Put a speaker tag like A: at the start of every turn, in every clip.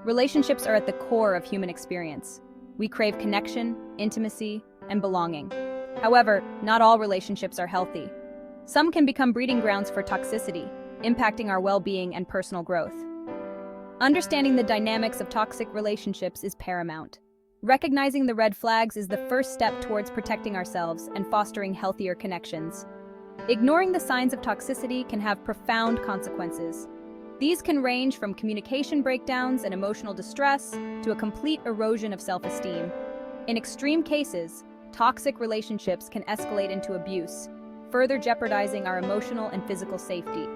A: Relationships are at the core of human experience. We crave connection, intimacy, and belonging. However, not all relationships are healthy. Some can become breeding grounds for toxicity, impacting our well-being and personal growth. Understanding the dynamics of toxic relationships is paramount. Recognizing the red flags is the first step towards protecting ourselves and fostering healthier connections. Ignoring the signs of toxicity can have profound consequences. These can range from communication breakdowns and emotional distress to a complete erosion of self-esteem. In extreme cases, toxic relationships can escalate into abuse, further jeopardizing our emotional and physical safety.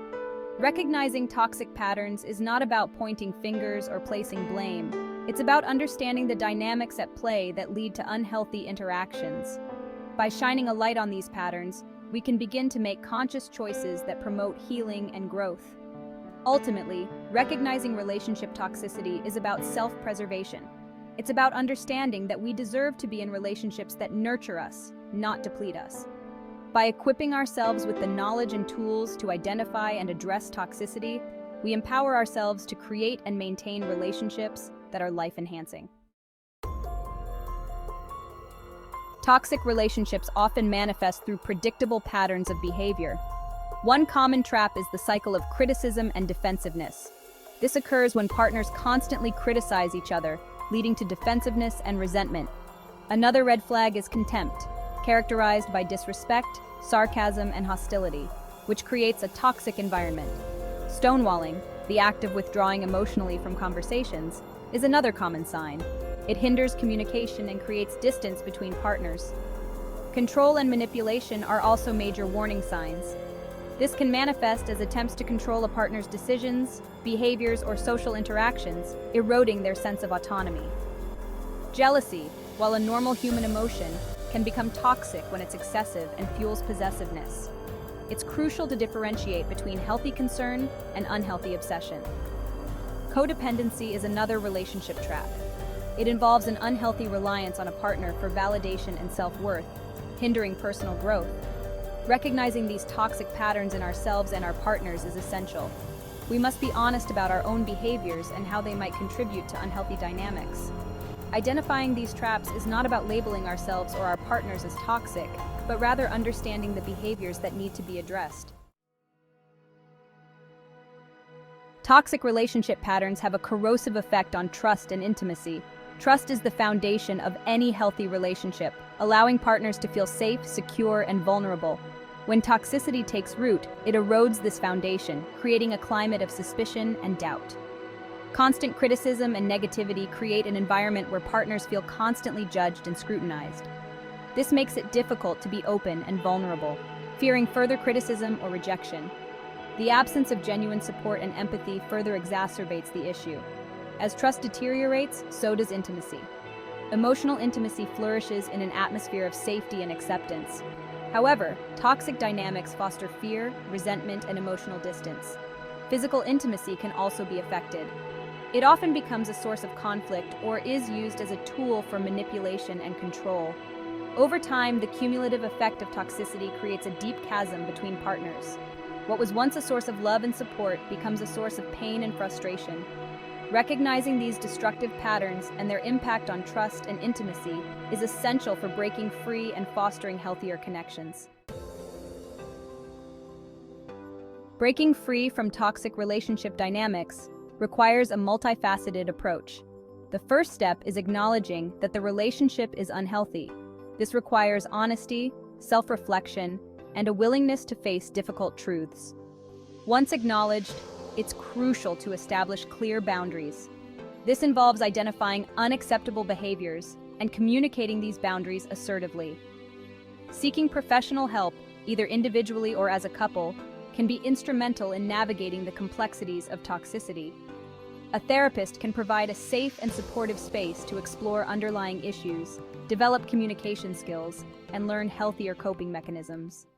A: Recognizing toxic patterns is not about pointing fingers or placing blame. It's about understanding the dynamics at play that lead to unhealthy interactions. By shining a light on these patterns, we can begin to make conscious choices that promote healing and growth. Ultimately, recognizing relationship toxicity is about self-preservation. It's about understanding that we deserve to be in relationships that nurture us, not deplete us. By equipping ourselves with the knowledge and tools to identify and address toxicity, we empower ourselves to create and maintain relationships that are life-enhancing. Toxic relationships often manifest through predictable patterns of behavior. One common trap is the cycle of criticism and defensiveness. This occurs when partners constantly criticize each other, leading to defensiveness and resentment. Another red flag is contempt, characterized by disrespect, sarcasm, and hostility, which creates a toxic environment. Stonewalling, the act of withdrawing emotionally from conversations, is another common sign. It hinders communication and creates distance between partners. Control and manipulation are also major warning signs. This can manifest as attempts to control a partner's decisions, behaviors, or social interactions, eroding their sense of autonomy. Jealousy, while a normal human emotion, can become toxic when it's excessive and fuels possessiveness. It's crucial to differentiate between healthy concern and unhealthy obsession. Codependency is another relationship trap. It involves an unhealthy reliance on a partner for validation and self-worth, hindering personal growth. Recognizing these toxic patterns in ourselves and our partners is essential. We must be honest about our own behaviors and how they might contribute to unhealthy dynamics. Identifying these traps is not about labeling ourselves or our partners as toxic, but rather understanding the behaviors that need to be addressed. Toxic relationship patterns have a corrosive effect on trust and intimacy. Trust is the foundation of any healthy relationship, allowing partners to feel safe, secure, and vulnerable. When toxicity takes root, it erodes this foundation, creating a climate of suspicion and doubt. Constant criticism and negativity create an environment where partners feel constantly judged and scrutinized. This makes it difficult to be open and vulnerable, fearing further criticism or rejection. The absence of genuine support and empathy further exacerbates the issue. As trust deteriorates, so does intimacy. Emotional intimacy flourishes in an atmosphere of safety and acceptance. However, toxic dynamics foster fear, resentment, and emotional distance. Physical intimacy can also be affected. It often becomes a source of conflict or is used as a tool for manipulation and control. Over time, the cumulative effect of toxicity creates a deep chasm between partners. What was once a source of love and support becomes a source of pain and frustration. Recognizing these destructive patterns and their impact on trust and intimacy is essential for breaking free and fostering healthier connections. Breaking free from toxic relationship dynamics requires a multifaceted approach. The first step is acknowledging that the relationship is unhealthy. This requires honesty, self-reflection, and a willingness to face difficult truths. Once acknowledged, it's crucial to establish clear boundaries. This involves identifying unacceptable behaviors and communicating these boundaries assertively. Seeking professional help, either individually or as a couple, can be instrumental in navigating the complexities of toxicity. A therapist can provide a safe and supportive space to explore underlying issues, develop communication skills, and learn healthier coping mechanisms.